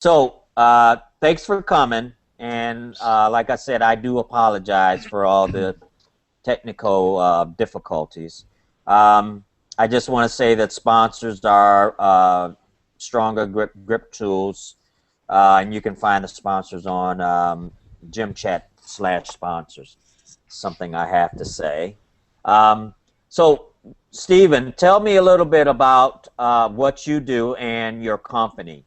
So, thanks for coming. And like I said, I do apologize for all the technical difficulties. Um, I just want to say that sponsors are Stronger Grip Tools, and you can find the sponsors on Gymchat/sponsors. Something I have to say. Um, so, Stephen, tell me a little bit about what you do and your company.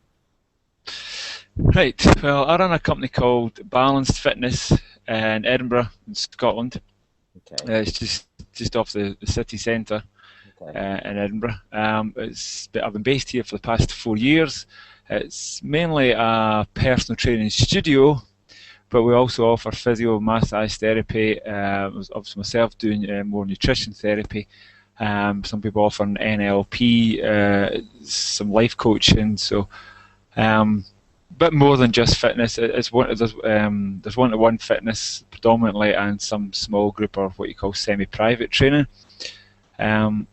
Right. Well, I run a company called Balanced Fitness in Edinburgh, in Scotland. Okay. It's just off the city centre Okay. in Edinburgh. I've been based here for the past 4 years. It's mainly a personal training studio, but we also offer physio, massage therapy. Obviously, myself doing more nutrition therapy. Some people offer an NLP, some life coaching. So. Bit more than just fitness. There's one-to-one fitness predominantly, and some small group or what you call semi-private training. Um,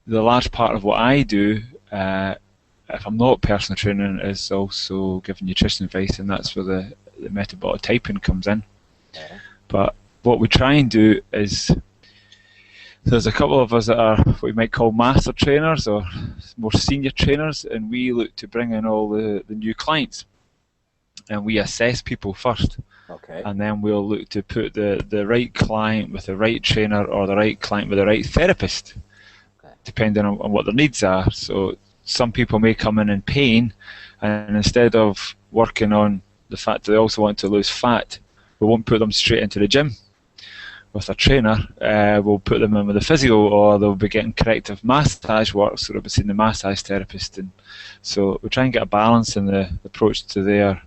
the large part of what I do, if I'm not personal training, is also giving nutrition advice, and that's where the metabolic typing comes in. Okay. But what we try and do is there's a couple of us that are what we might call master trainers or more senior trainers, and we look to bring in all the new clients. And we assess people first, Okay. and then we'll look to put the right client with the right trainer or the right client with the right therapist, Okay. depending on what their needs are. So some people may come in pain, and instead of working on the fact that they also want to lose fat, we won't put them straight into the gym with a trainer. We'll put them in with a physio, or they'll be getting corrective massage work, so they'll be seeing the massage therapist. And so we try and get a balance in the approach to their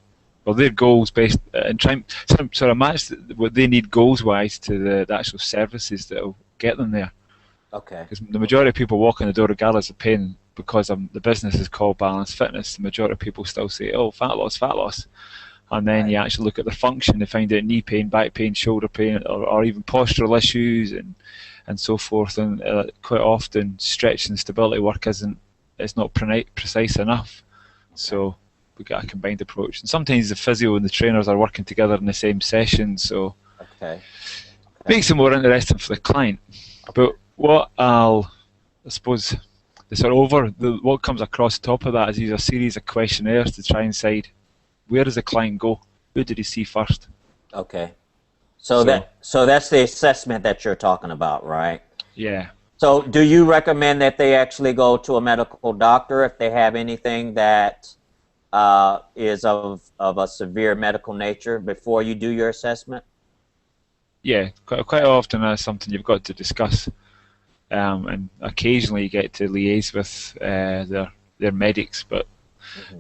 goals based, and try and sort of match what they need goals wise to the actual services that will get them there. Okay. Because the majority of people walk in the door regardless of pain, because the business is called Balanced Fitness. The majority of people still say, "Oh, fat loss," and then you actually look at their function, they find out knee pain, back pain, shoulder pain, or even postural issues and so forth. And quite often, stretch and stability work it's not precise enough. So we got a combined approach. And sometimes the physio and the trainers are working together in the same session, so Okay. makes it more interesting for the client. But I suppose, what comes across the top of that is these are a series of questionnaires to try and decide, where does the client go? Who did he see first? Okay. So So that's the assessment that you're talking about, right? yeah, So do you recommend that they actually go to a medical doctor if they have anything that is of a severe medical nature before you do your assessment? yeah, quite often that's something you've got to discuss, and occasionally you get to liaise with their medics, but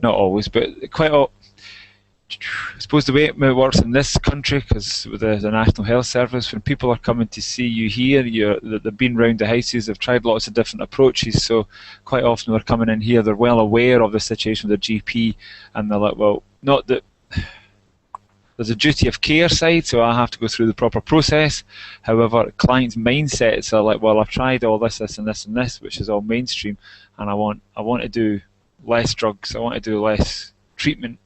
not always. But I suppose the way it works in this country, because with the National Health Service, when people are coming to see you here, they've been round the houses, they've tried lots of different approaches, so quite often they're coming in here, they're well aware of the situation with their GP, and they're like, well, not that there's a duty of care side, so I have to go through the proper process. However, clients' mindsets are like, well, I've tried all this, and this, which is all mainstream, and I want to do less drugs, I want to do less treatment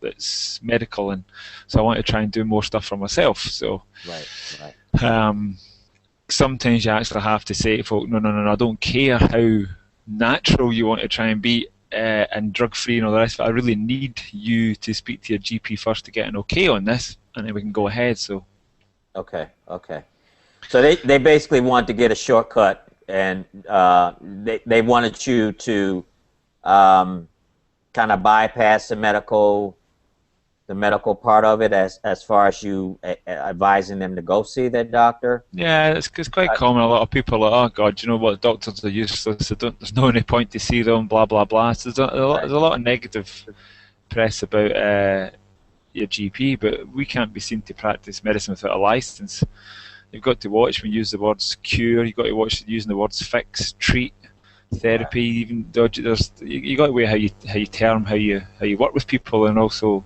that's medical, and so I want to try and do more stuff for myself. So Right. sometimes you actually have to say to folk, no, I don't care how natural you want to try and be, and drug free and all the rest of it. I really need you to speak to your GP first to get an okay on this, and then we can go ahead. So Okay. Okay. So they basically want to get a shortcut, and they wanted you to kind of bypass the medical part of it as far as you advising them to go see that doctor. yeah, it's quite common. A lot of people are like, oh God, you know what, doctors are useless. There's no any point to see them. Blah blah blah. So there's a lot of negative press about your GP, but we can't be seen to practice medicine without a license. You've got to watch when you use the words cure. You've got to watch using the words fix, treat, therapy. Even you got to weigh how you term how you work with people, and also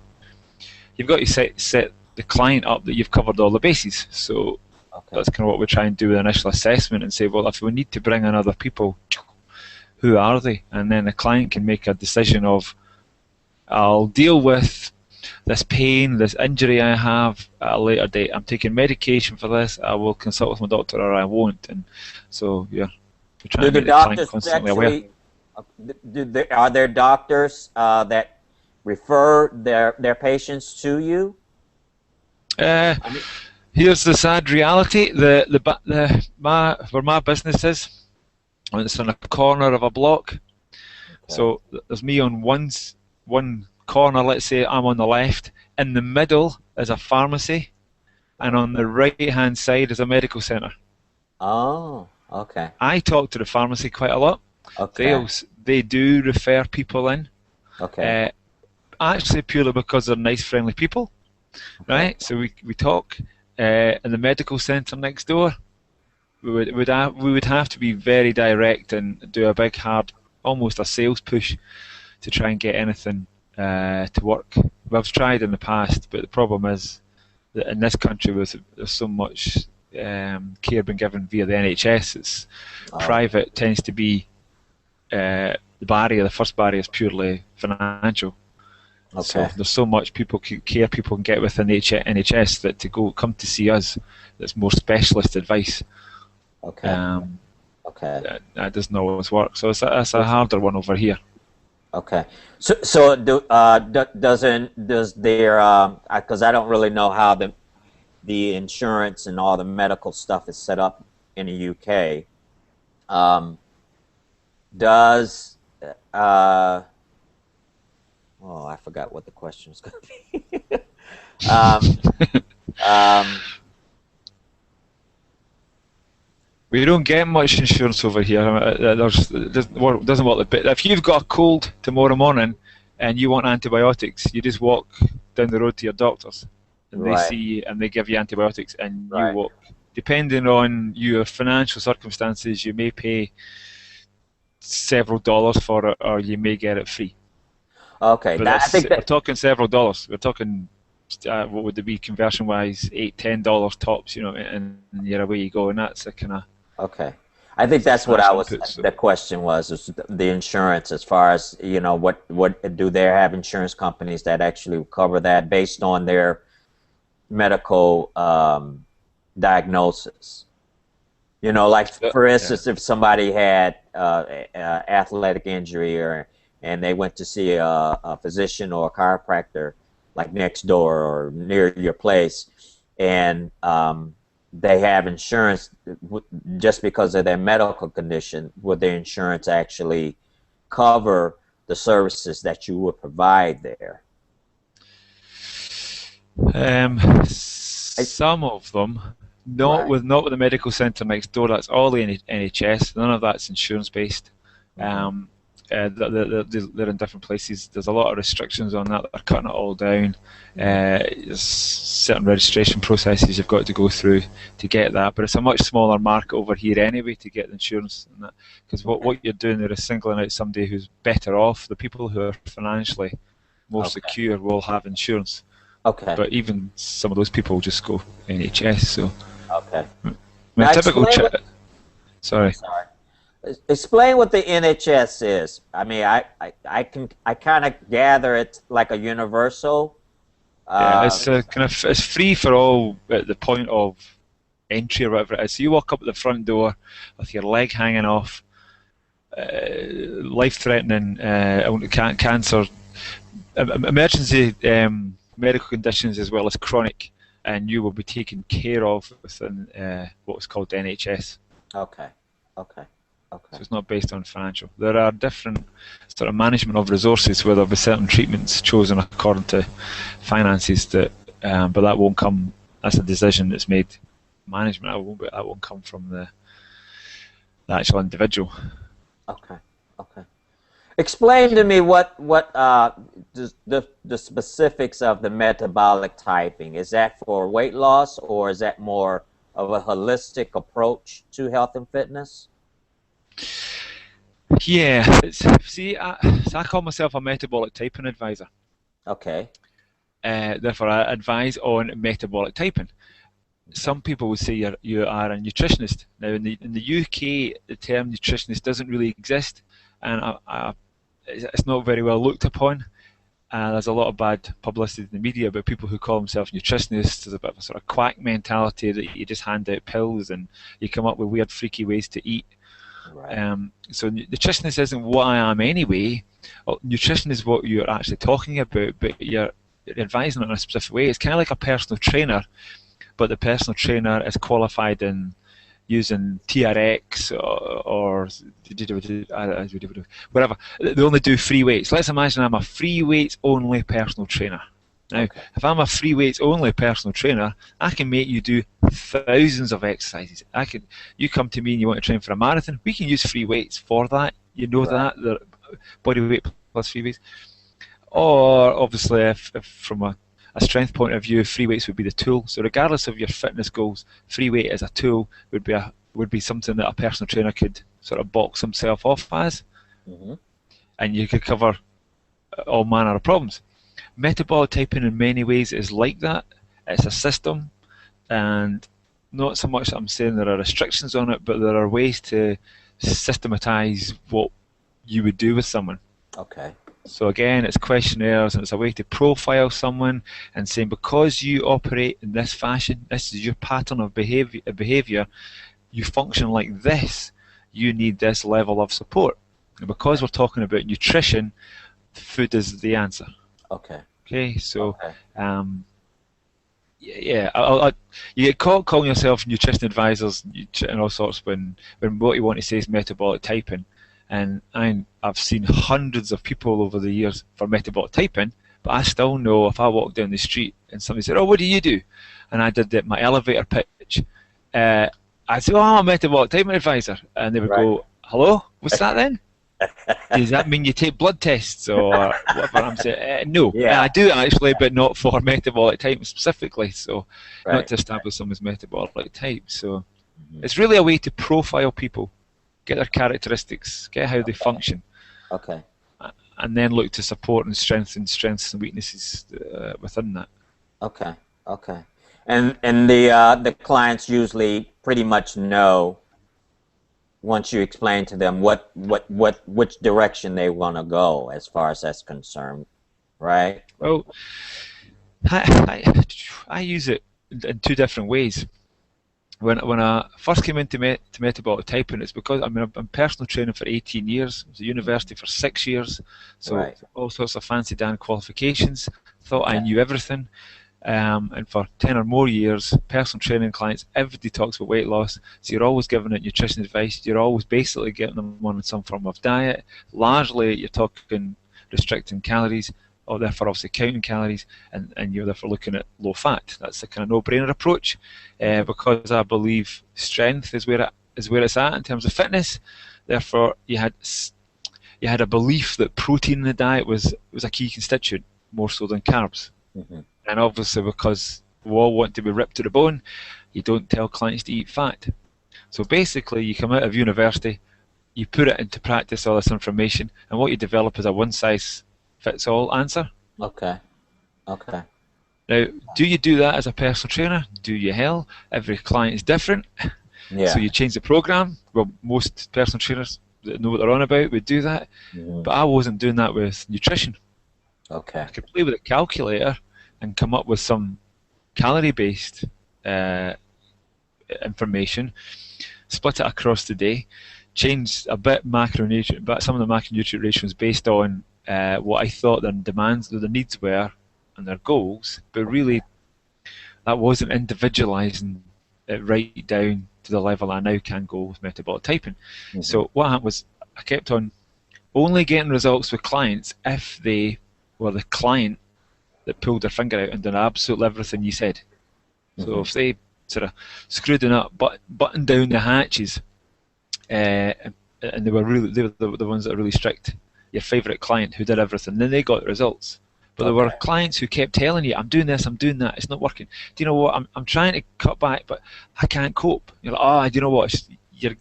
you've got to set the client up that you've covered all the bases. So Okay. that's kind of what we try and do with initial assessment, and say, well, if we need to bring in other people, who are they? And then the client can make a decision of, I'll deal with this pain, this injury I have at a later date. I'm taking medication for this. I will consult with my doctor, or I won't. And so, yeah, we're trying Do to the make the client doctors constantly aware. actually, are there doctors that refer their patients to you? Uh, I mean, Here's the sad reality: where my business is, and it's on a corner of a block. okay. So there's me on one corner. Let's say I'm on the left. In the middle is a pharmacy, and on the right-hand side is a medical centre. Oh, okay. I talk to the pharmacy quite a lot. Okay. They do refer people in, Okay. actually purely because they're nice, friendly people, right? So we talk. In the medical centre next door, we would have to be very direct and do a big, hard, almost a sales push to try and get anything to work. We've tried in the past, but the problem is that in this country there's so much care being given via the NHS. It's private tends to be the first barrier is purely financial. Okay. So there's so much people can get with an NHS that to come to see us, that's more specialist advice. Okay. Okay. That doesn't always work. So it's a harder one over here. Okay. So does their because I don't really know how the insurance and all the medical stuff is set up in the UK. Does oh, I forgot what the question was going to be. We don't get much insurance over here. It doesn't work. But if you've got a cold tomorrow morning and you want antibiotics, you just walk down the road to your doctors, and they see you and they give you antibiotics, and you walk. Depending on your financial circumstances, you may pay several dollars for it, or you may get it free. Okay, but I think we're talking several dollars. We're talking what would it be conversion-wise? $8-10 tops, and you're away you go, and that's a kind of. Okay, I think that's what I was. The question was the insurance, as far as what do they have insurance companies that actually cover that based on their medical diagnosis? Like for instance, if somebody had athletic injury and they went to see a physician or a chiropractor like next door or near your place, and they have insurance just because of their medical condition, would their insurance actually cover the services that you would provide there? Some of them, not with the medical centre next door. That's all the NHS. None of that's insurance based. They're in different places. There's a lot of restrictions on that. They're cutting it all down. There's certain registration processes you've got to go through to get that, but it's a much smaller market over here anyway to get the insurance, because what you're doing there is singling out somebody who's better off. The people who are financially more secure will have insurance. Okay. But even some of those people just go NHS. So. Okay. Typical. Sorry. Explain what the NHS is. I mean, I kind of gather it's like a universal. Yeah, it's it's free for all at the point of entry or whatever it is. So you walk up at the front door with your leg hanging off, life-threatening cancer, emergency medical conditions as well as chronic, and you will be taken care of within what's called the NHS. Okay. Okay. Okay. So it's not based on financial. There are different sort of management of resources where there will be certain treatments chosen according to finances, but that won't come. That's a decision that's made. Management that won't come from the actual individual. Okay. Okay. Explain to me what the specifics of the metabolic typing. Is that for weight loss, or is that more of a holistic approach to health and fitness? Yeah, I call myself a metabolic typing advisor. Okay. Therefore, I advise on metabolic typing. Some people would say you are a nutritionist. Now, in the UK, the term nutritionist doesn't really exist, and it's not very well looked upon. There's a lot of bad publicity in the media about people who call themselves nutritionists. There's a bit of a sort of quack mentality that you just hand out pills and you come up with weird, freaky ways to eat. Right. So nutritionist isn't what I am anyway. Nutrition is what you're actually talking about, but you're advising it in a specific way. It's kind of like a personal trainer, but the personal trainer is qualified in using TRX or whatever. They only do free weights. Let's imagine I'm a free weights only personal trainer. Now, if I'm a free weights only personal trainer, I can make you do thousands of exercises. You come to me and you want to train for a marathon, we can use free weights for that. You know that, the body weight plus free weights. Or obviously, if from a strength point of view, free weights would be the tool. So regardless of your fitness goals, free weight as a tool would be something that a personal trainer could sort of box himself off as, and you could cover all manner of problems. Metabolic typing in many ways is like that. It's a system, and not so much that I'm saying there are restrictions on it, but there are ways to systematize what you would do with someone. Okay. So again, it's questionnaires, and it's a way to profile someone and saying, because you operate in this fashion, this is your pattern of behavior, you function like this, you need this level of support. And because we're talking about nutrition, food is the answer. Okay. Okay, so you get caught calling yourself nutrition advisors and all sorts when what you want to say is metabolic typing. And I've seen hundreds of people over the years for metabolic typing, but I still know if I walk down the street and somebody said, "Oh, what do you do?" and I did my elevator pitch, I'd say, "Oh, I'm a metabolic typing advisor," and they would go, "Hello, what's that then? Does that mean you take blood tests or whatever?" I'm saying, no, I do actually, but not for metabolic typing specifically. So not to establish someone's metabolic type. So it's really a way to profile people, get their characteristics, get how they function, and then look to support and strengthen strengths and weaknesses within that. Okay. And the clients usually pretty much know, once you explain to them which direction they want to go as far as that's concerned, right? Well, I use it in two different ways. When I first came into metabolic typing, it's because I'm personal training for 18 years. I was at university for 6 years, so all sorts of fancy Dan qualifications. Thought I knew everything. And for 10 or more years, personal training clients, everybody talks about weight loss, so you're always giving it nutrition advice, you're always basically getting them on some form of diet. Largely you're talking restricting calories, or therefore obviously counting calories, and you're therefore looking at low fat. That's the kind of no-brainer approach, because I believe strength is where it's at in terms of fitness. Therefore you had a belief that protein in the diet was a key constituent, more so than carbs. And obviously, because we all want to be ripped to the bone, you don't tell clients to eat fat. So basically, you come out of university, you put it into practice, all this information, and what you develop is a one-size-fits-all answer. Okay. Now, do you do that as a personal trainer? Do you? Hell, every client is different. So you change the program. Well, most personal trainers that know what they're on about would do that. But I wasn't doing that with nutrition. Okay. I could play with a calculator and come up with some calorie-based information, split it across the day, change a bit macronutrient, but some of the macronutrient ratios based on what I thought their demands, their needs were, and their goals. But really, that wasn't individualising it right down to the level I now can go with metabolic typing. So what happened was I kept on only getting results with clients if they were the client that pulled their finger out and done absolutely everything you said. So if they sort of screwed it up, buttoned down the hatches, and they were the ones that are really strict, your favourite client who did everything, then they got the results. But there were clients who kept telling you, "I'm doing this, I'm doing that, it's not working. Do you know what? I'm trying to cut back, but I can't cope." You're like, "Oh, do you know what? You're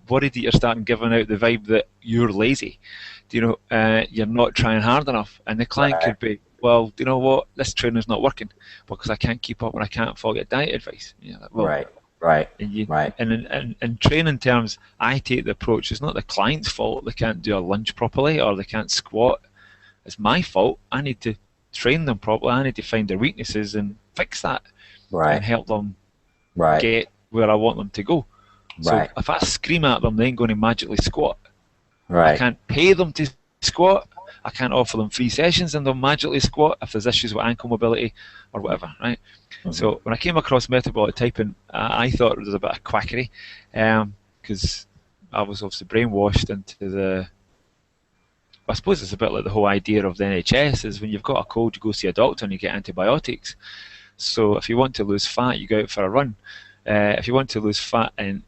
worried that you're starting giving out the vibe that you're lazy. Do you know? You're not trying hard enough." And the client could be, "Well, do you know what? This training's not working because I can't keep up and I can't follow your diet advice." Like, well, And in training terms, I take the approach, it's not the client's fault they can't do a lunge properly or they can't squat It's my fault. I need to train them properly. I need to find their weaknesses and fix that and help them get where I want them to go. So if I scream at them, they ain't going to magically squat. I can't pay them to squat. I can't offer them free sessions and they'll magically squat if there's issues with ankle mobility or whatever, right? So when I came across metabolic typing, I thought it was a bit of quackery, because I was obviously brainwashed into the... I suppose it's a bit like the whole idea of the NHS is when you've got a cold, you go see a doctor and you get antibiotics. So if you want to lose fat, you go out for a run. If you want to lose fat and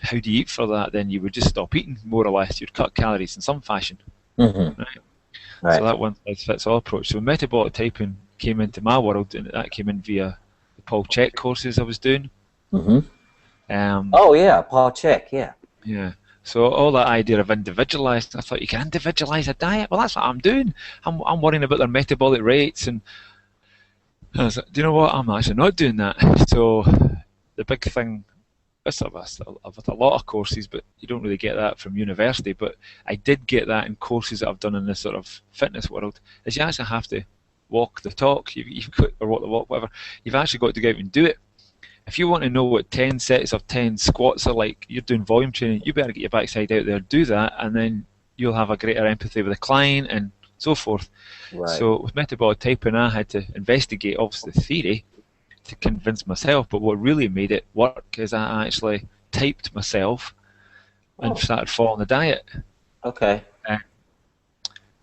how do you eat for that, then you would just stop eating, more or less. You'd cut calories in some fashion. Right. So that one size fits all approach. So metabolic typing came into my world, and that came in via the Paul Chek courses I was doing. Oh yeah, Paul Chek, yeah. Yeah. So all that idea of individualised, I thought you can individualise a diet. Well, that's what I'm doing. I'm worrying about their metabolic rates, and I was like, do you know what? I'm actually not doing that. So the big thing, I've had a lot of courses, but you don't really get that from university. But I did get that in courses that I've done in this sort of fitness world. Is you actually have to walk the talk, or walk the walk, whatever. You've actually got to go out and do it. If you want to know what 10 sets of 10 squats are like, you're doing volume training, you better get your backside out there, do that, and then you'll have a greater empathy with the client and so forth. So with metabolic typing, I had to investigate, obviously, the theory to convince myself, but what really made it work is I actually typed myself and started following the diet. Okay.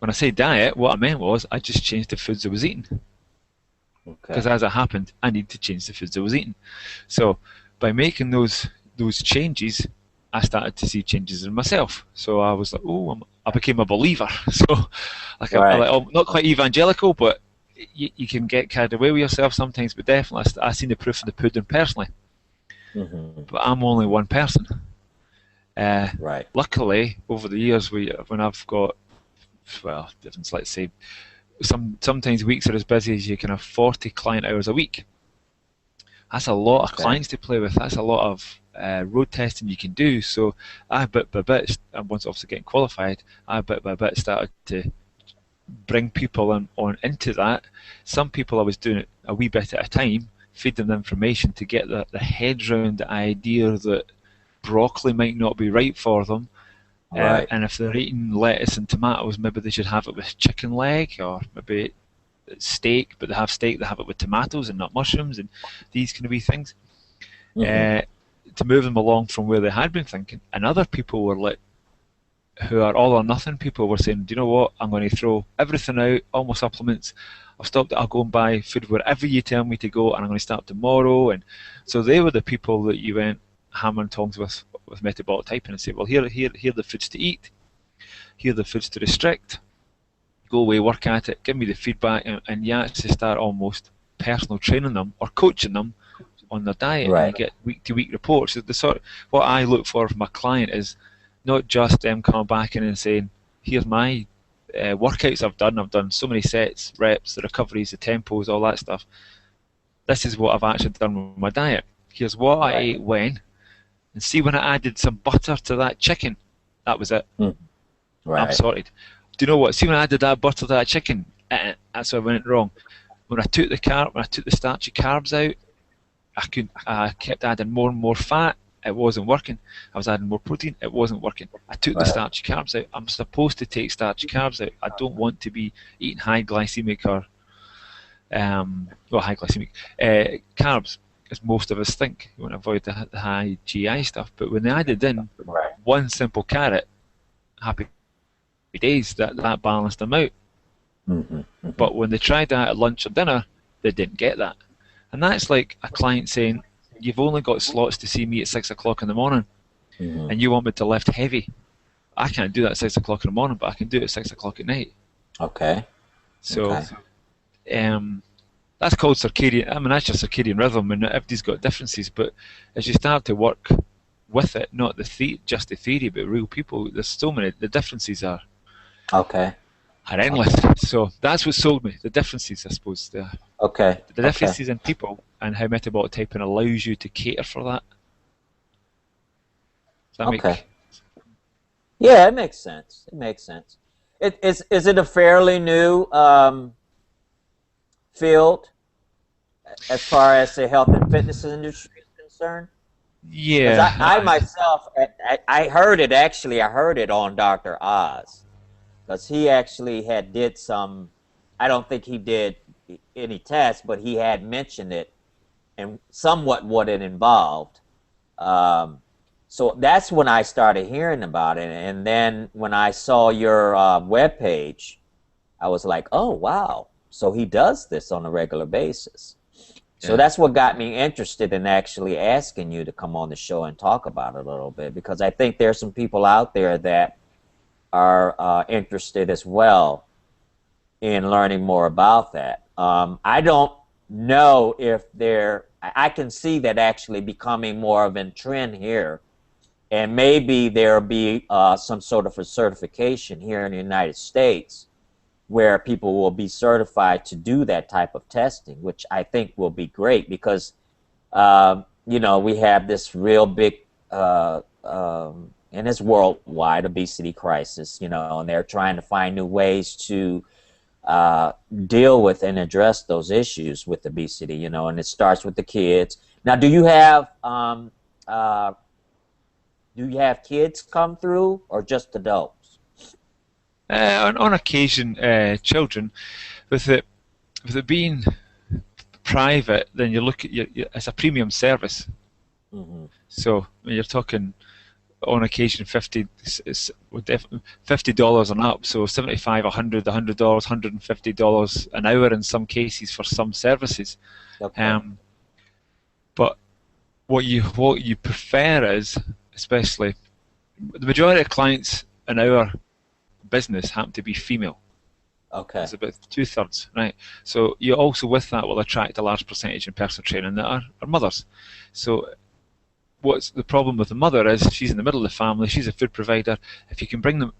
When I say diet, what I meant was I just changed the foods I was eating. Because as it happened, I need to change the foods I was eating. So by making those changes, I started to see changes in myself. So I was like, I became a believer. So I'm not quite evangelical, but you can get carried away with yourself sometimes. But definitely, I've seen the proof in the pudding personally. But I'm only one person. Luckily, over the years, when I've got, let's say, sometimes weeks are as busy as you can have 40 client hours a week. That's a lot of clients to play with. That's a lot of road testing you can do. So I bit by bit, and once obviously getting qualified, I bit by bit started to bring people on into that. Some people I was doing it a wee bit at a time, feed them the information to get the head round the idea that broccoli might not be right for them. And if they're eating lettuce and tomatoes, maybe they should have it with chicken leg, or maybe steak, but they have steak, they have it with tomatoes and not mushrooms, and these kind of wee things. To move them along from where they had been thinking. And other people were like, who are all or nothing people, were saying, do you know what, I'm going to throw everything out, all my supplements, I'll go and buy food wherever you tell me to go, and I'm going to start tomorrow. And so they were the people that you went hammer and tongs with metabolic typing and say, well, here are the foods to eat, here are the foods to restrict, go away, work at it, give me the feedback, and you actually start almost personal training them or coaching them on their diet. And you get week to week reports. What I look for from my client is not just them coming back in and saying, here's my workouts I've done so many sets, reps, the recoveries, the tempos, all that stuff. This is what I've actually done with my diet. Here's what I ate when. And see, when I added some butter to that chicken, that was it. I'm sorted. Do you know what? See, when I added that butter to that chicken, that's where I went wrong. When I took the starchy carbs out, I kept adding more and more fat. It wasn't working. I was adding more protein. It wasn't working. I took the starchy carbs out. I'm supposed to take starchy carbs out. I don't want to be eating high glycemic or high glycemic carbs, as most of us think. You want to avoid the high GI stuff. But when they added in one simple carrot, happy days, that balanced them out. But when they tried that at lunch or dinner, they didn't get that. And that's like a client saying, you've only got slots to see me at 6 o'clock in the morning, and you want me to lift heavy. I can't do that at 6 o'clock in the morning, but I can do it at 6 o'clock at night. So that's called circadian. I mean, that's just circadian rhythm, and everybody's got differences. But as you start to work with it, not just the theory, but real people, there's so many. The differences are endless. So that's what sold me. The differences, I suppose. The differences in people and how metabolic typing allows you to cater for that. Does that make sense? Yeah, it makes sense. Is it a fairly new field as far as the health and fitness industry is concerned? Because Yeah, I myself, I heard it actually. I heard it on Dr. Oz because he actually had did some. I don't think he did any tests, but he had mentioned it and somewhat what it involved. Um, so that's when I started hearing about it, and then when I saw your web page, I was like, oh wow! So he does this on a regular basis. So yeah, that's what got me interested in actually asking you to come on the show and talk about it a little bit because I think there's some people out there that are interested as well in learning more about that. I don't know if I can see that actually becoming more of a trend here, and maybe there'll be some sort of a certification here in the United States where people will be certified to do that type of testing, which I think will be great because, we have this real big, and it's worldwide obesity crisis, and they're trying to find new ways to deal with and address those issues with obesity, and it starts with the kids. Now, do you have kids come through or just adults? on occasion, children, with it being private, then you look at it's a premium service. Mm-hmm. So when you're talking on occasion $50 and up, so 75, $100, $150 an hour in some cases for some services. Okay. But what you prefer is, especially the majority of clients in our business happen to be female. Okay. It's about 2/3, right? So you also with that will attract a large percentage in personal training that are mothers. So what's the problem with the mother is she's in the middle of the family, she's a food provider. If you can bring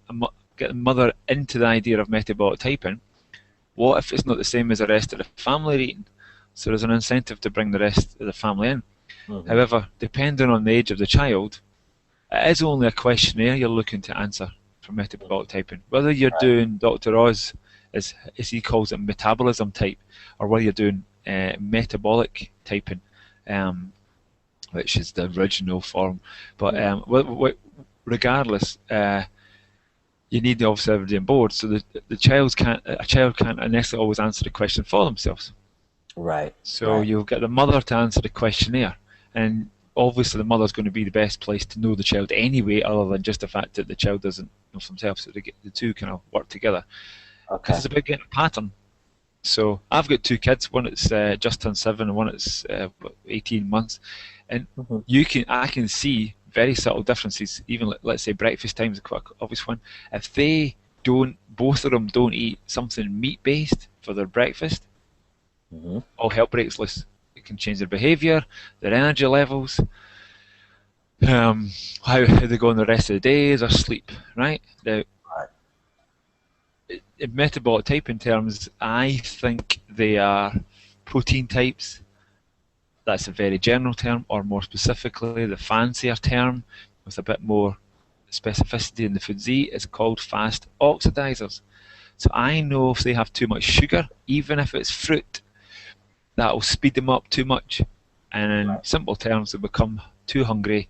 get the mother into the idea of metabolic typing, what if it's not the same as the rest of the family eating? So there's an incentive to bring the rest of the family in. Mm-hmm. However, depending on the age of the child, it is only a questionnaire you're looking to answer for metabolic typing. Whether you're doing Dr. Oz, as he calls it, metabolism type, or whether you're doing metabolic typing, which is the original form. But regardless, you need obviously everybody on board. So a child can't necessarily always answer the question for themselves. Right. So right. you'll get the mother to answer the questionnaire, and obviously the mother's going to be the best place to know the child anyway, other than just the fact that the child doesn't know for themselves. So the two kind of work together. Because it's about getting a pattern. So I've got two kids. One that's just turned 7, and one that's 18 months. And I can see very subtle differences. Even let's say breakfast time is a quite obvious one. If both of them don't eat something meat based for their breakfast, all hell breaks loose. It can change their behaviour, their energy levels, how they go on the rest of the day, their sleep. Right now, in metabolic typing terms, I think they are protein types. That's a very general term, or more specifically, the fancier term with a bit more specificity in the foods eat is called fast oxidizers. So I know if they have too much sugar, even if it's fruit, that'll speed them up too much, and in simple terms, they'll become too hungry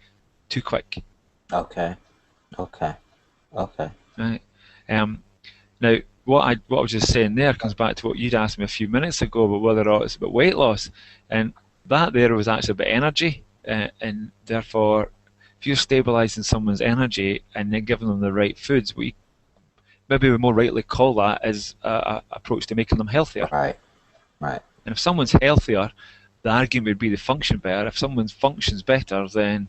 too quick. Okay. Right. Now, what I was just saying there comes back to what you'd asked me a few minutes ago about whether or not it's about weight loss, and that there was actually about energy, and therefore, if you're stabilising someone's energy and then giving them the right foods, maybe we more rightly call that as an approach to making them healthier. Right. And if someone's healthier, the argument would be they function better. If someone functions better, then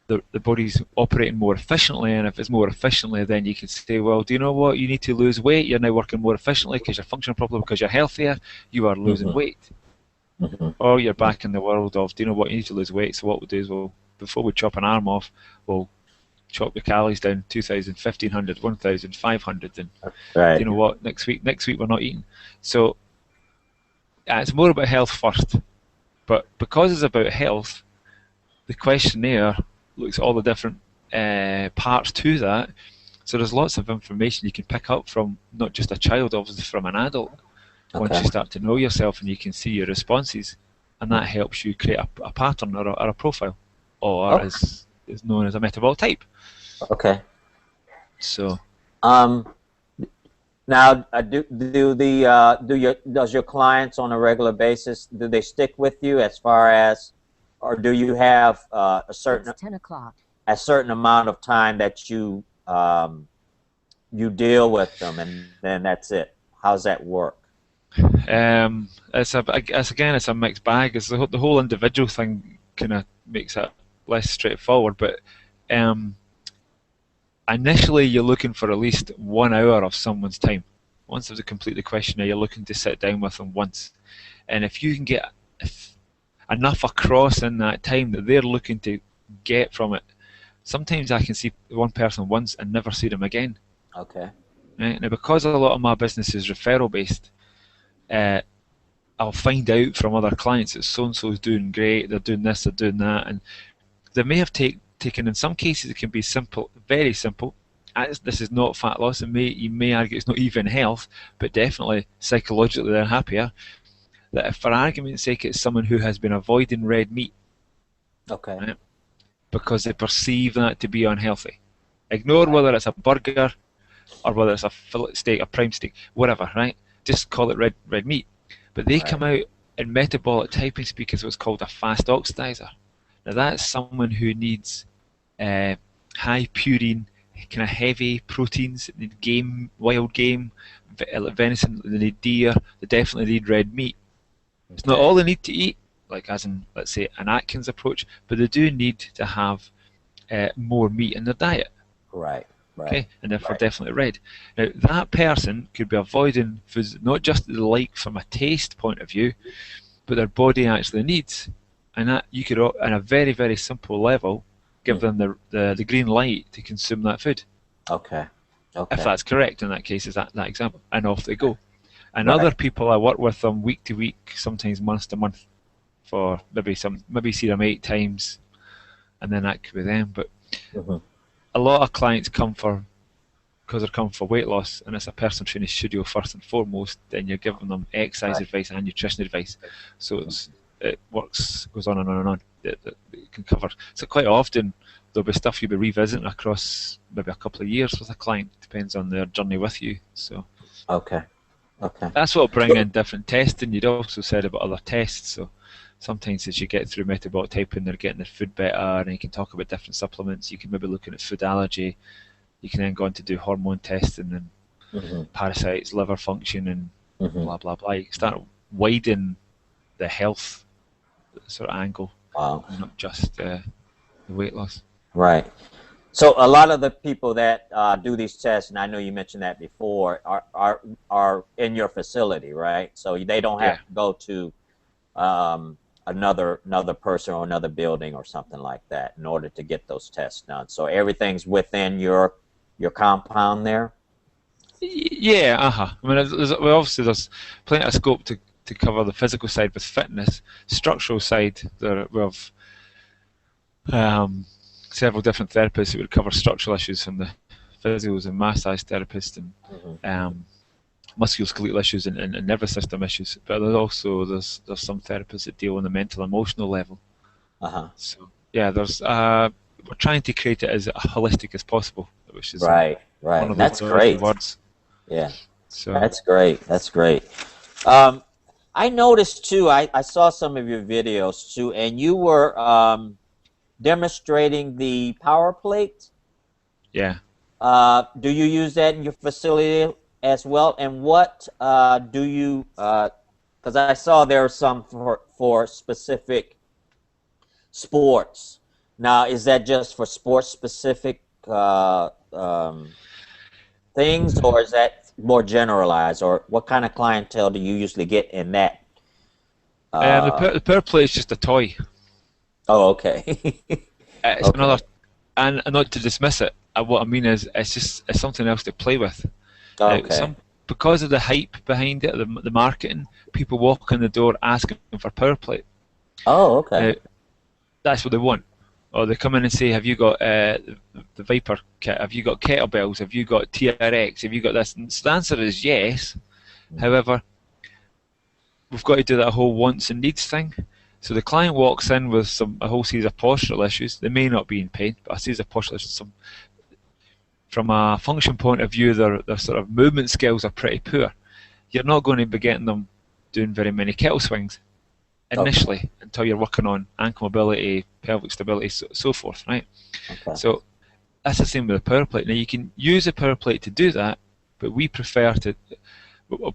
the body's operating more efficiently, and if it's more efficiently, then you can say, well, do you know what, you need to lose weight, you're now working more efficiently because you're functioning properly, because you're healthier, you are losing weight. Or you're back in the world of, do you know what, you need to lose weight, so what we'll do is, before we chop an arm off, we'll chop the calories down 2,000, 1,500, 1,500, and do you know what, next week we're not eating. So it's more about health first, but because it's about health, the questionnaire looks at all the different parts to that. So there's lots of information you can pick up from not just a child, obviously from an adult. Once you start to know yourself and you can see your responses, and that helps you create a pattern or a profile, or as is known as a metabolic type. Okay. So. Now, does your clients on a regular basis, do they stick with you as far as, or do you have a certain 10 o'clock. a certain amount of time that you deal with them and then that's it? How's that work? It's a mixed bag. It's the whole individual thing kind of makes it less straightforward, but initially you're looking for at least 1 hour of someone's time. Once they've completed the questionnaire, you're looking to sit down with them once, and if you can get enough across in that time that they're looking to get from it, sometimes I can see one person once and never see them again. Okay. Right? Now, because a lot of my business is referral based, I'll find out from other clients that so-and-so is doing great, they're doing this, they're doing that, and they may have taken, in some cases it can be simple, very simple. This is not fat loss, you may argue it's not even health, but definitely psychologically they're happier. That if, for argument's sake, it's someone who has been avoiding red meat, okay, right, because they perceive that to be unhealthy. Ignore whether it's a burger or whether it's a fillet steak, a prime steak, whatever, right? Just call it red meat. But they come out in metabolic typing speak as what's called a fast oxidizer. Now that's someone who needs high purine, kind of heavy proteins. They need wild game, venison. They need deer. They definitely need red meat. It's not all they need to eat, like as in, let's say, an Atkins approach, but they do need to have more meat in their diet. Right. Okay, and therefore definitely red. Now that person could be avoiding foods not just that they like from a taste point of view, but their body actually needs, and that you could, on a very, very simple level, give them the green light to consume that food. Okay. If that's correct, in that case, is that example, and off they go. And other people, I work with them week to week, sometimes month to month, for maybe see them 8 times, and then that could be them. But a lot of clients because they're coming for weight loss, and it's a personal training studio first and foremost. Then you're giving them exercise advice and nutrition advice, so it works, goes on and on and on. That it can cover. So quite often there'll be stuff you'll be revisiting across maybe a couple of years with a client. Depends on their journey with you. So that's what will bring in different testing. You'd also said about other tests. So sometimes as you get through metabolic typing, they're getting their food better, and you can talk about different supplements. You can maybe looking at food allergy. You can then go on to do hormone testing and parasites, liver function, and blah blah blah. You can start widening the health sort of angle, not just the weight loss. Right. So a lot of the people that do these tests, and I know you mentioned that before, are in your facility, right? So they don't have to go to another person or another building or something like that in order to get those tests done. So everything's within your compound there. Yeah. I mean, obviously there's plenty of scope to cover the physical side with fitness. Structural side, we have several different therapists who would cover structural issues, from the physios and massage therapists and musculoskeletal issues and nervous system issues. But there's some therapists that deal on the mental emotional level. So yeah, there's we're trying to create it as holistic as possible, which is right. One of That's those great. words. Yeah. So that's great. I noticed too. I saw some of your videos too, and you were demonstrating the power plate. Yeah. Do you use that in your facility as well? And what do you? Because I saw there are some for specific sports. Now, is that just for sports specific things, or is that more generalized, or what kind of clientele do you usually get in that? The power plate is just a toy. Oh, okay. It's another, and not to dismiss it. What I mean is, it's something else to play with. Okay. Because of the hype behind it, the marketing, people walk in the door asking for power plate. Oh, okay. That's what they want. or they come in and say, have you got the Viper kit? Have you got kettlebells? Have you got TRX? Have you got this? And so the answer is yes. However, we've got to do that whole wants and needs thing. So the client walks in with a whole series of postural issues. They may not be in pain, but a series of postural issues. From a function point of view, their sort of movement skills are pretty poor. You're not going to be getting them doing very many kettle swings initially until you're working on ankle mobility, pelvic stability, so forth, right? Okay. So that's the same with the power plate. Now you can use a power plate to do that, but we prefer to,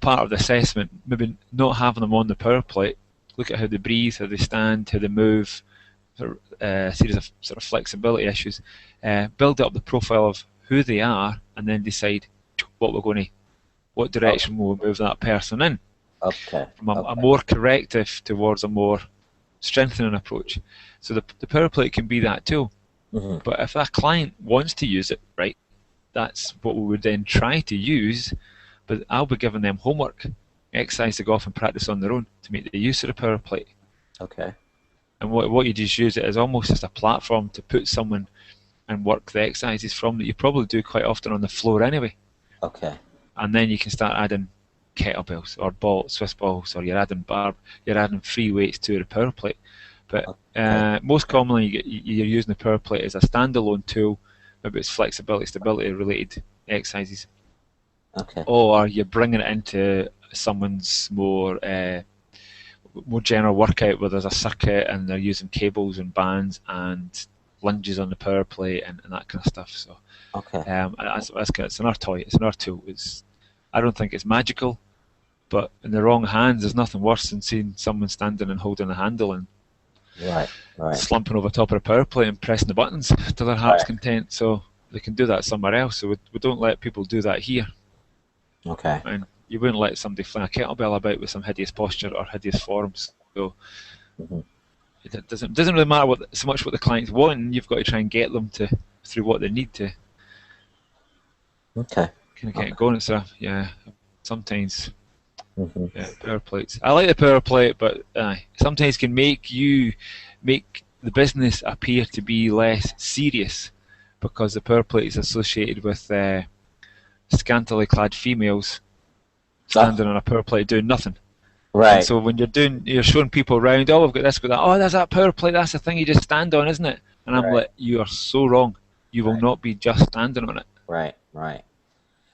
part of the assessment, maybe not having them on the power plate, look at how they breathe, how they stand, how they move, a series of sort of flexibility issues, build up the profile of who they are, and then decide what direction we'll move that person in. Okay. From a more corrective towards a more strengthening approach. So the power plate can be that tool. But if that client wants to use it, right, that's what we would then try to use, but I'll be giving them homework, exercise to go off and practice on their own to make the use of the power plate. Okay. And what you just use it as almost just a platform to put someone and work the exercises from that you probably do quite often on the floor anyway. Okay. And then you can start adding kettlebells or Swiss balls, or you're adding free weights to the power plate. But most commonly you're using the power plate as a standalone tool. Maybe it's flexibility, stability related exercises. Okay. Or you're bringing it into someone's more general workout where there's a circuit and they're using cables and bands and lunges on the power plate and that kind of stuff. So it's another toy. It's another tool. I don't think it's magical, but in the wrong hands, there's nothing worse than seeing someone standing and holding the handle and slumping over top of the power plate and pressing the buttons to their heart's content. So they can do that somewhere else. So we don't let people do that here. Okay. And you wouldn't let somebody fling a kettlebell about with some hideous posture or hideous forms. So it doesn't really matter so much what the client's wanting. You've got to try and get them through what they need to. Okay. Kind of get going. So sometimes power plates. I like the power plate, but sometimes can make the business appear to be less serious because the power plate is associated with scantily clad females standing on a power plate doing nothing. Right. And so when you're showing people around, we've got this, got that. Oh, there's that power plate. That's the thing you just stand on, isn't it? And I'm like, you are so wrong. You will not be just standing on it. Right. Right.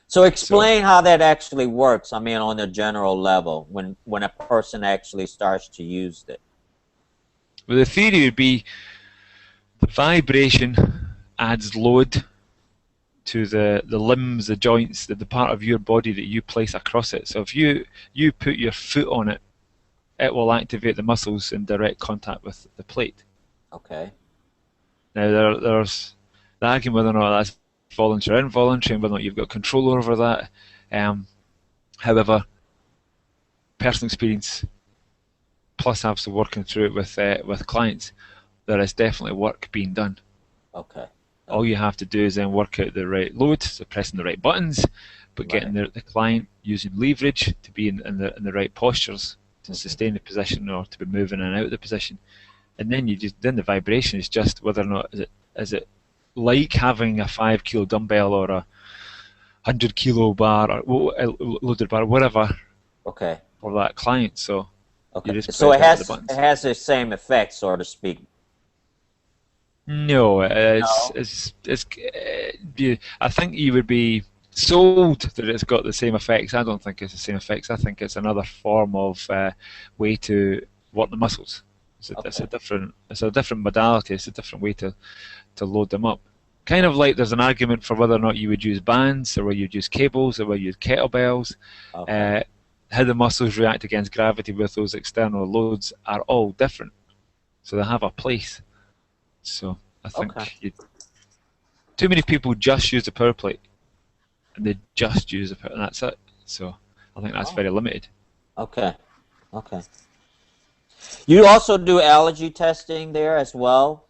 So explain how that actually works. I mean, on a general level, when a person actually starts to use it. Well, the theory would be the vibration adds load to the limbs, the joints, the part of your body that you place across it. So if you put your foot on it, it will activate the muscles in direct contact with the plate. Okay. Now there's the argument whether or not that's voluntary or involuntary, and whether or not you've got control over that. However, personal experience plus absolutely working through it with clients, there is definitely work being done. Okay. All you have to do is then work out the right load, so pressing the right buttons, but getting the client using leverage to be in the right postures to sustain the position or to be moving in and out of the position. And then then the vibration is just whether or not is it like having a 5 kilo dumbbell or a 100 kilo bar or loaded bar, whatever. Okay. For that client, so. Okay. So it has the same effect, so to speak. No, I think you would be sold that it's got the same effects. I don't think it's the same effects. I think it's another form of way to work the muscles. It's a different modality. It's a different way to load them up. Kind of like there's an argument for whether or not you would use bands or whether you'd use cables or whether you'd use kettlebells. How the muscles react against gravity with those external loads are all different. So they have a place. So I think too many people just use the power plate, and they just use the power, and that's it. So I think that's very limited. Okay. Okay. You also do allergy testing there as well.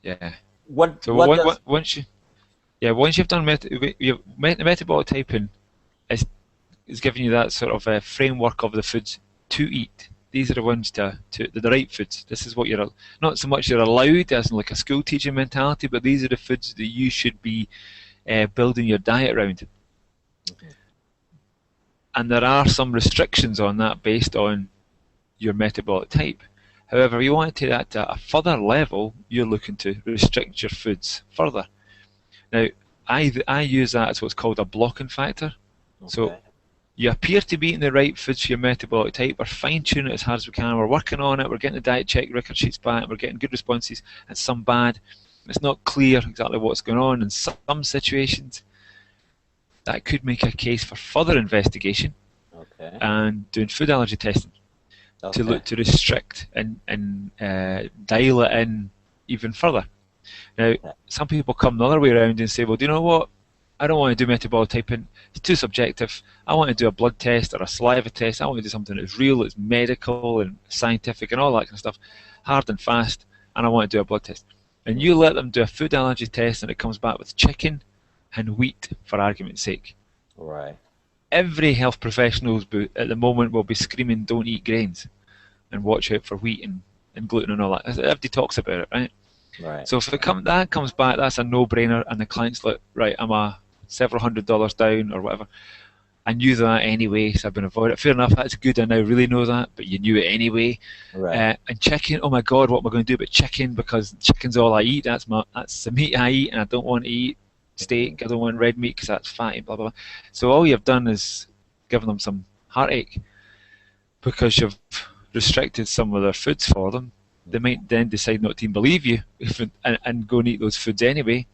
Yeah. Once you've done metabolic typing, is giving you that sort of a framework of the foods to eat. these are the ones to the right foods. This is what you're, not so much you're allowed as in like a school teaching mentality, but these are the foods that you should be building your diet around. And there are some restrictions on that based on your metabolic type. However, you want to take that to a further level, you're looking to restrict your foods further. Now, I use that as what's called a blocking factor. Okay. So you appear to be eating the right foods for your metabolic type. We're fine-tuning it as hard as we can. We're working on it. We're getting the diet check record sheets back. We're getting good responses and some bad. It's not clear exactly what's going on in some situations. That could make a case for further investigation and doing food allergy testing to look to restrict and dial it in even further. Now, some people come the other way around and say, well, do you know what? I don't want to do metabolic typing. It's too subjective. I want to do a blood test or a saliva test. I want to do something that's real, that's medical and scientific and all that kind of stuff, hard and fast, and I want to do a blood test. And you let them do a food allergy test and it comes back with chicken and wheat, for argument's sake. Right. Every health professional at the moment will be screaming, don't eat grains and watch out for wheat and gluten and all that. Everybody talks about it, right? Right. So if that comes back, that's a no-brainer, and the client's like, right, I'm several $100s down or whatever. I knew that anyway, so I've been avoiding it. Fair enough, that's good, I now really know that, but you knew it anyway. Right. And chicken, oh my God, what am I going to do about chicken? Because chicken's all I eat, that's the meat I eat, and I don't want to eat steak, I don't want red meat because that's fatty, blah, blah, blah. So all you've done is given them some heartache because you've restricted some of their foods for them. They might then decide not to even believe you and go and eat those foods anyway.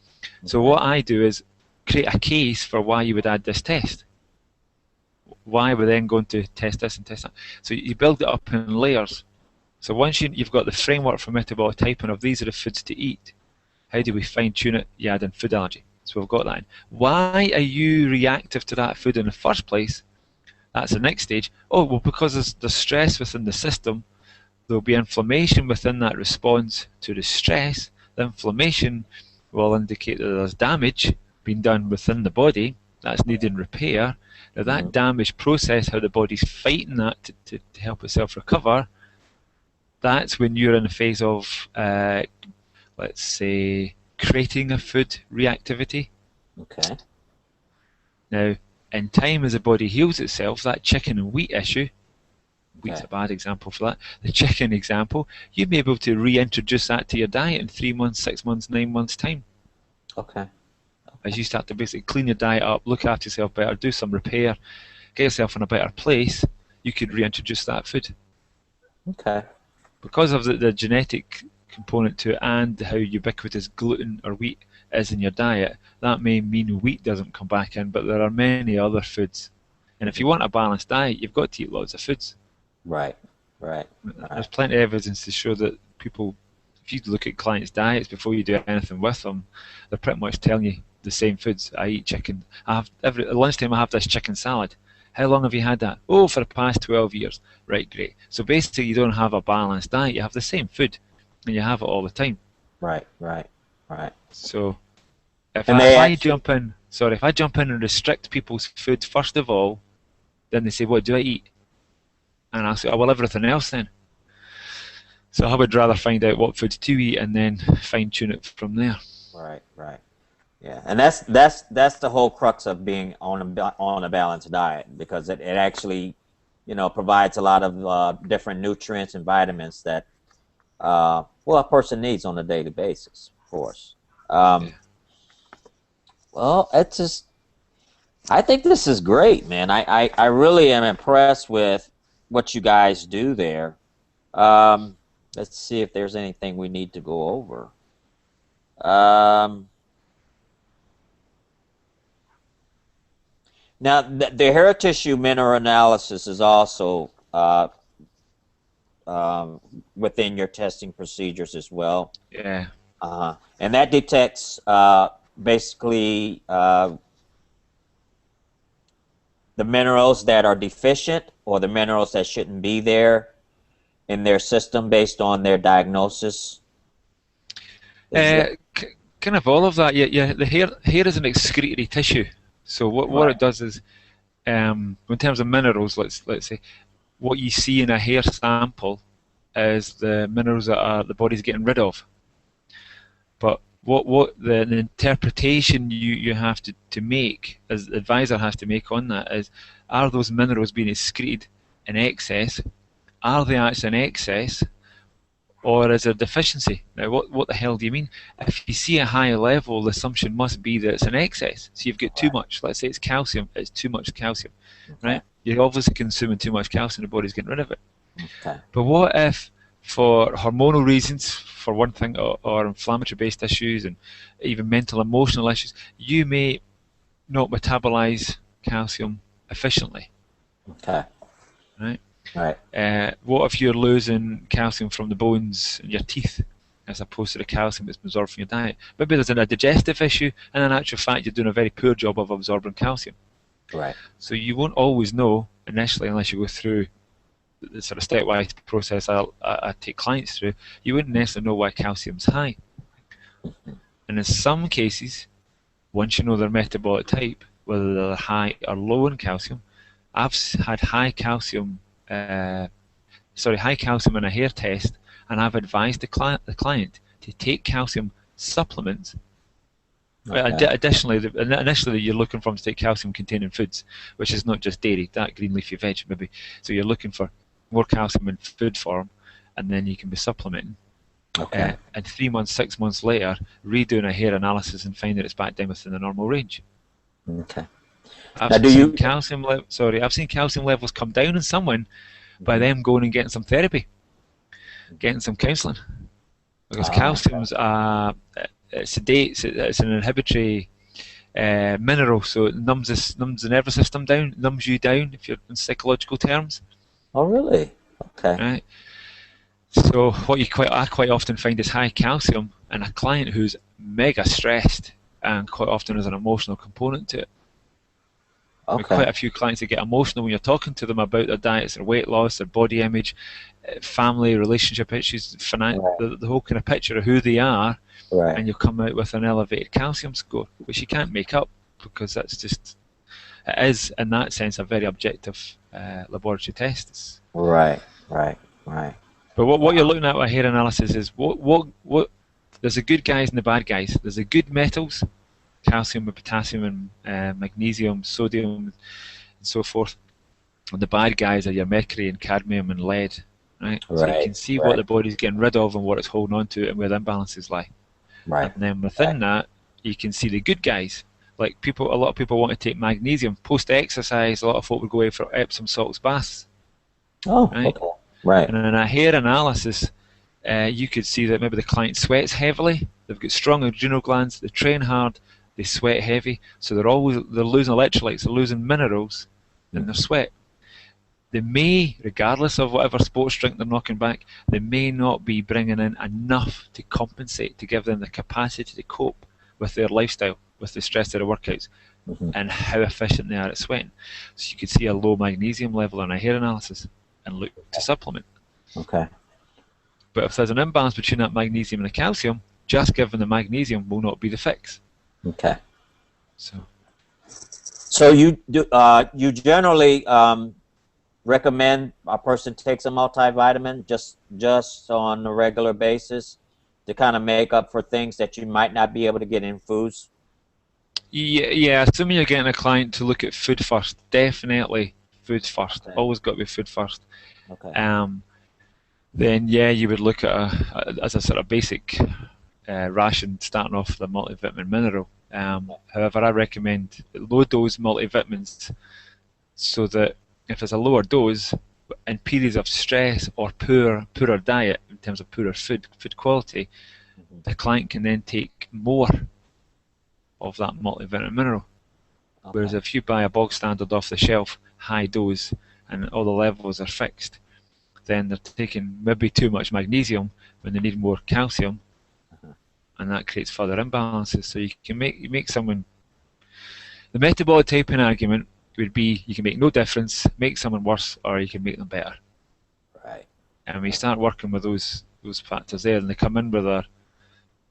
So what I do is create a case for why you would add this test. Why we're then going to test this and test that. So you build it up in layers. So once you've got the framework for metabolic typing of these are the foods to eat, how do we fine tune it? You add in food allergy. So we've got that in. Why are you reactive to that food in the first place? That's the next stage. Oh, well, because there's stress within the system, there'll be inflammation within that response to the stress. The inflammation will indicate that there's damage being done within the body that's needing repair. Now that damage process, how the body's fighting that to help itself recover, that's when you're in a phase of, let's say, creating a food reactivity. Okay. Now, in time as the body heals itself, that chicken and wheat issue, wheat's a bad example for that, the chicken example, you may be able to reintroduce that to your diet in 3 months, 6 months, 9 months' time. Okay. As you start to basically clean your diet up, look after yourself better, do some repair, get yourself in a better place, you could reintroduce that food. Okay. Because of the genetic component to it and how ubiquitous gluten or wheat is in your diet, that may mean wheat doesn't come back in, but there are many other foods. And if you want a balanced diet, you've got to eat lots of foods. Right. There's plenty of evidence to show that people, if you look at clients' diets before you do anything with them, they're pretty much telling you the same foods. I eat chicken. At lunchtime I have this chicken salad. How long have you had that? Oh, for the past 12 years. Right, great. So basically you don't have a balanced diet. You have the same food and you have it all the time. Right. So if I jump in and restrict people's food first of all, then they say, what do I eat? And I'll say, oh, well, everything else then. So I would rather find out what foods to eat and then fine tune it from there. Right. Yeah, and that's the whole crux of being on a balanced diet, because it actually, provides a lot of different nutrients and vitamins that a person needs on a daily basis, of course. Well, it's just, I think this is great, man. I really am impressed with what you guys do there. Let's see if there's anything we need to go over. Now, the hair tissue mineral analysis is also within your testing procedures as well. Yeah. And that detects basically the minerals that are deficient or the minerals that shouldn't be there in their system based on their diagnosis. Kind of all of that. Yeah. The hair is an excretory tissue. So what it does is, in terms of minerals, let's say, what you see in a hair sample is the minerals that the body's getting rid of. But what the interpretation you have to make, as the advisor has to make on that, is, are those minerals being excreted in excess? Are they actually in excess? Or is there deficiency? Now, what the hell do you mean? If you see a high level, the assumption must be that it's in excess. So you've got too much. Let's say it's calcium. It's too much calcium, right? You're obviously consuming too much calcium. The body's getting rid of it. But what if, for hormonal reasons, for one thing, or inflammatory-based issues, and even mental, emotional issues, you may not metabolize calcium efficiently? Right. What if you're losing calcium from the bones in your teeth, as opposed to the calcium that's absorbed from your diet? Maybe there's a digestive issue, and in actual fact you're doing a very poor job of absorbing calcium. So you won't always know initially, unless you go through the sort of stepwise process I take clients through. You wouldn't necessarily know why calcium's high. And in some cases, once you know their metabolic type, whether they're high or low in calcium, I've had high calcium in a hair test, and I've advised the client to take calcium supplements. Additionally, initially you're looking for them to take calcium-containing foods, which is not just dairy, that green leafy veg maybe. So you're looking for more calcium in food form, and then you can be supplementing. And 3 months, 6 months later, redoing a hair analysis and find that it's back down within the normal range. I've seen calcium levels come down in someone by them going and getting some therapy, getting some counselling, because calcium's sedates. It's an inhibitory mineral, so it numbs the nervous system down, numbs you down, if you're in psychological terms. Oh, really? Right. So what I quite often find is high calcium in a client who's mega stressed, and quite often there's an emotional component to it. Quite a few clients that get emotional when you're talking to them about their diets, their weight loss, their body image, family, relationship issues, the whole kind of picture of who they are, and you'll come out with an elevated calcium score, which you can't make up, because that's just, it is in that sense a very objective laboratory test. But what you're looking at with hair analysis is what there's the good guys and the bad guys. There's the good metals, calcium and potassium and magnesium, sodium, and so forth. And the bad guys are your mercury and cadmium and lead, right? So you can see what the body's getting rid of and what it's holding on to and where the imbalances lie. And then within that, you can see the good guys. Like a lot of people want to take magnesium post-exercise. A lot of folk would go out for Epsom salts baths. And in a hair analysis, you could see that maybe the client sweats heavily. They've got strong adrenal glands. They train hard. They sweat heavy, so they're losing electrolytes, they're losing minerals in their sweat. They may, regardless of whatever sports drink they're knocking back, they may not be bringing in enough to compensate, to give them the capacity to cope with their lifestyle, with the stress of their workouts, and how efficient they are at sweating. So you could see a low magnesium level in a hair analysis and look to supplement. But if there's an imbalance between that magnesium and the calcium, just giving the magnesium will not be the fix. So you generally recommend a person takes a multivitamin just on a regular basis to kind of make up for things that you might not be able to get in foods? Yeah, assuming you're getting a client to look at food first, definitely food first. Always got to be food first. Then you would look at as a sort of basic ration, starting off the multivitamin mineral. However, I recommend low dose multivitamins, so that if there's a lower dose in periods of stress or poorer diet in terms of poorer food quality, the client can then take more of that multivitamin mineral. Whereas if you buy a bog standard off the shelf high dose and all the levels are fixed, then they're taking maybe too much magnesium when they need more calcium, and that creates further imbalances. So you can make someone, the metabolic typing argument would be, you can make no difference, make someone worse, or you can make them better. And we start working with those factors there, and they come in with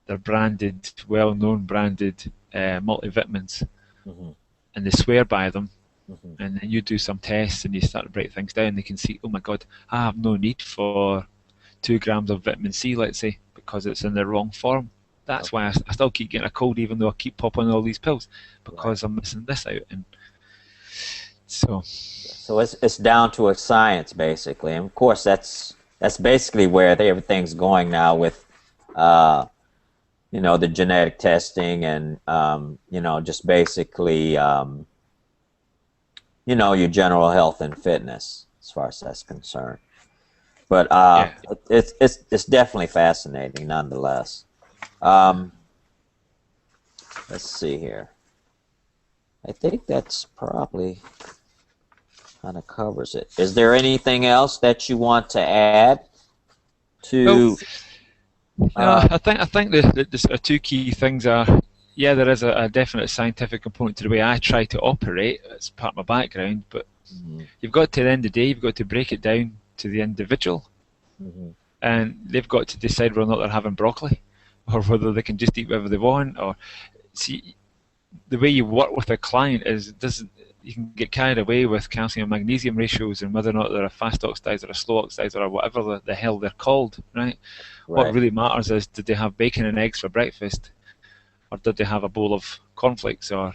their branded, well-known branded multivitamins, and they swear by them, and then you do some tests and you start to break things down, they can see, oh my God, I have no need for 2 grams of vitamin C, let's say, because it's in the wrong form. That's why I still keep getting a cold, even though I keep popping all these pills, because I'm missing this out. And so it's down to a science, basically. And of course, that's basically where everything's going now with, the genetic testing and, just basically, your general health and fitness, as far as that's concerned. But it's definitely fascinating, nonetheless. Let's see here. I think that's probably kind of covers it. Is there anything else that you want to add to? I think the sort of 2 key things are, there is a definite scientific component to the way I try to operate. It's part of my background, but you've got to, at the end of the day, you've got to break it down to the individual, and they've got to decide whether or not they're having broccoli, or whether they can just eat whatever they want. Or see, the way you work with a client you can get carried away with calcium and magnesium ratios and whether or not they're a fast oxidizer or a slow oxidizer or whatever the hell they're called, right? What really matters is, did they have bacon and eggs for breakfast, or did they have a bowl of cornflakes, or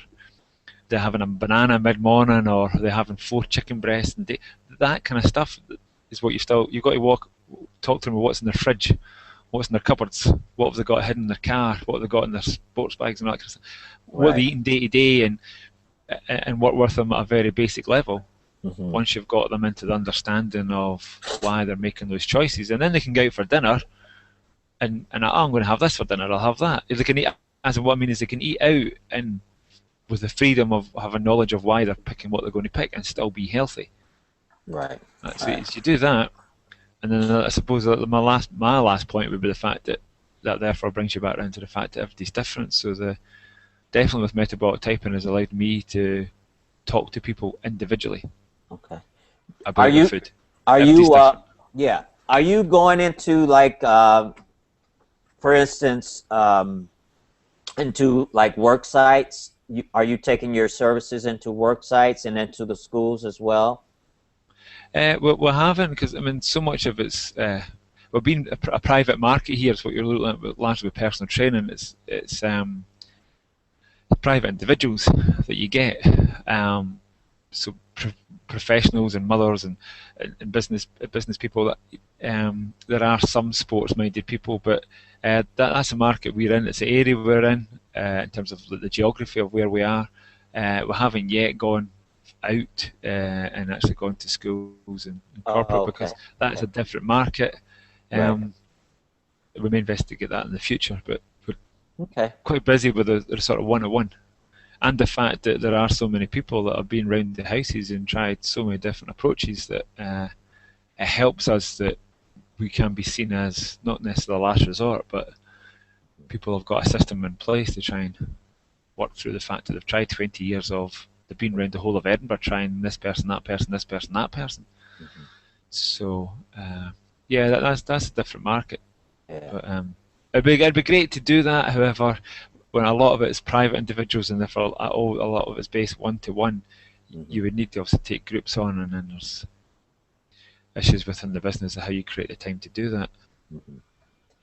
they're having a banana mid-morning, or they're having 4 chicken breasts, and that kind of stuff is what you've got to talk to them about what's in their fridge, what's in their cupboards, what have they got hidden in their car, what have they got in their sports bags, and all that kind of stuff. What they're eating day to day, and work with them at a very basic level. Once you've got them into the understanding of why they're making those choices, and then they can go out for dinner, and I'm going to have this for dinner, I'll have that. If they can eat, what I mean is they can eat out and with the freedom of having knowledge of why they're picking what they're going to pick and still be healthy. Right. So you do that, and then I suppose my last point would be the fact that therefore brings you back around to the fact that everybody's different. So definitely with metabolic typing has allowed me to talk to people individually. Okay. About their food. Are you going into, like, for instance, into like work sites? Are you taking your services into work sites and into the schools as well? We haven't, because I mean, so much of it's we're being a private market here. Is what you're looking at largely with personal training. It's private individuals that you get. So professionals and mothers and business people. That there are some sports-minded people, but that's a market we're in. It's the area we're in terms of the geography of where we are. We haven't yet gone out and actually gone to schools and corporate, because that's a different market. We may investigate that in the future, but we're quite busy with the sort of one-on-one. And the fact that there are so many people that have been round the houses and tried so many different approaches, that it helps us that we can be seen as not necessarily the last resort, but people have got a system in place to try and work through the fact that they've tried 20 years of, they've been around the whole of Edinburgh trying this person, that person, this person, that person. So that's a different market. But it'd be great to do that. However, when a lot of it is private individuals and therefore a lot of it's based one-to-one, you would need to also take groups on, and then there's issues within the business of how you create the time to do that.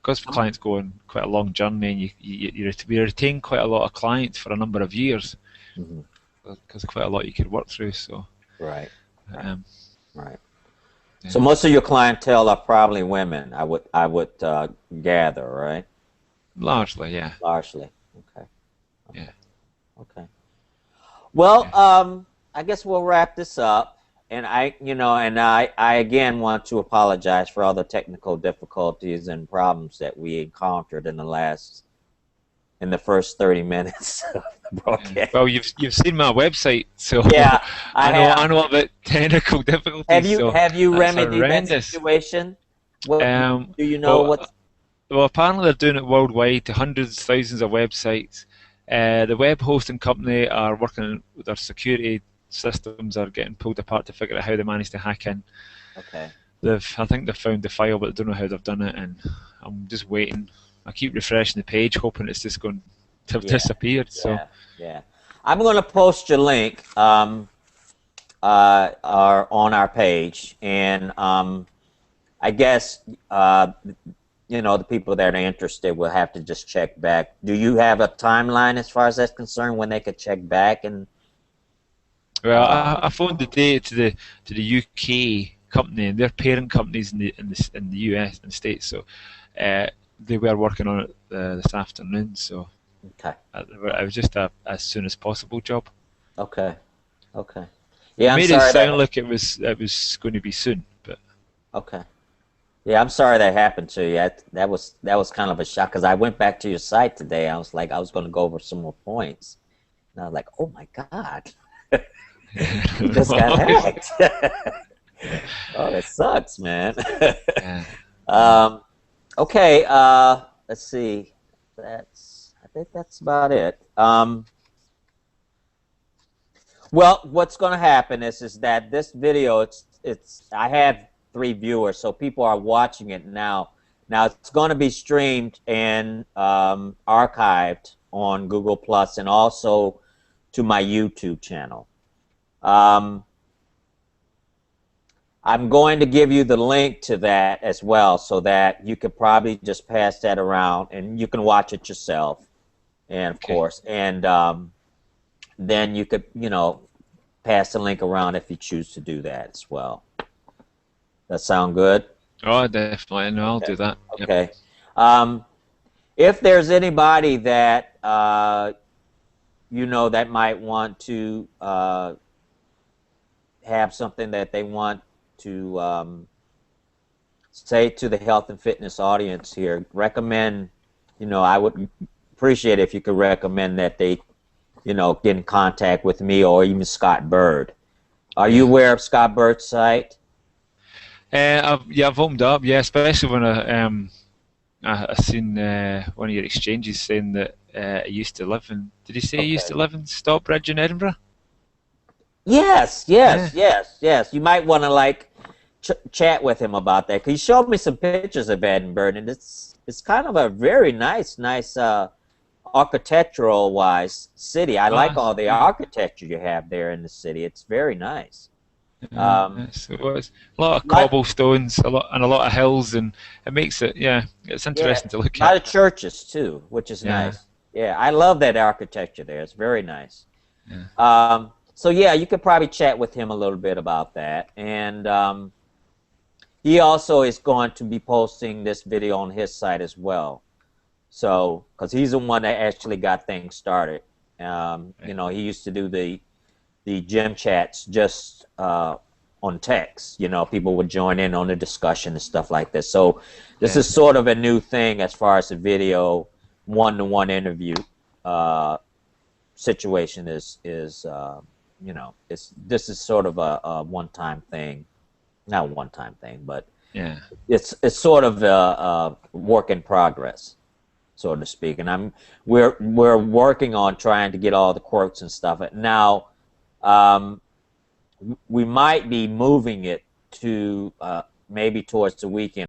Because clients go on quite a long journey, and you retain quite a lot of clients for a number of years, because quite a lot you could work through. So right. Yeah. So most of your clientele are probably women, I would gather, right? Largely, yeah. Largely. Okay. Yeah. Okay. Well, I guess we'll wrap this up. And I again want to apologize for all the technical difficulties and problems that we encountered in the first 30 minutes of the broadcast. Well, you've seen my website, so yeah, I know about technical difficulties. Have you remedied that situation? Do you know what? Well, apparently they're doing it worldwide to hundreds, thousands of websites. The web hosting company are working with their security systems, are getting pulled apart to figure out how they managed to hack in. Okay. I think they've found the file, but they don't know how they've done it, and I'm just waiting. I keep refreshing the page, hoping it's just going to have disappeared. So yeah, I'm going to post your link. are on our page, and I guess the people that are interested will have to just check back. Do you have a timeline as far as that's concerned when they could check back? And Well, I phoned today to the UK company, and their parent companies in the US and States. So they were working on it this afternoon. So okay, it was just a as soon as possible job. okay, okay. It Yeah, I'm made it sorry sound that. like it was going to be soon, but Okay. Yeah, I'm sorry that happened to you. That was kind of a shock because I went back to your site today. I was like, I was going to go over some more points, and I was like, oh my God, we just got hacked. Oh, that sucks, man. yeah, um, okay, let's see. I think that's about it. Well, what's going to happen is that this video, I have 3 viewers, so people are watching it now. Now it's going to be streamed and archived on Google Plus and also to my YouTube channel. I'm going to give you the link to that as well, so that you could probably just pass that around and you can watch it yourself. And of okay. course, and then you could, pass the link around if you choose to do that as well. That sound good? Oh, definitely. No, I'll Okay. do that. Yep. Okay. If there's anybody that that might want to have something that they want to say to the health and fitness audience here, recommend. I would appreciate if you could recommend that they get in contact with me or even Scott Bird. Are you aware of Scott Bird's site? I've opened up, yeah, especially when I seen one of your exchanges saying that he used to live in. Did he say he used to live in Stockbridge in Edinburgh? Yes, Yeah. yes, yes, yes. You might want to chat with him about that. 'Cause he showed me some pictures of Edinburgh, and it's kind of a very nice architectural wise city. I like all the architecture you have there in the city. It's very nice. So it was a lot of Lot, cobblestones, a lot of hills, and it makes it, yeah, it's yeah, interesting to look a lot at. of churches too, which is Yeah, nice. Yeah, I love that architecture there. It's very nice. yeah. So yeah, you could probably chat with him a little bit about that. And he also is going to be posting this video on his site as well. So, because he's the one that actually got things started. He used to do the gym chats just on text. People would join in on the discussion and stuff like this. So this is sort of a new thing as far as the video one-to-one interview situation is this is sort of a one-time thing, not a one-time thing, but Yeah. it's sort of a work in progress, so to speak. And we're working on trying to get all the quirks and stuff. Now, we might be moving it to maybe towards the weekend.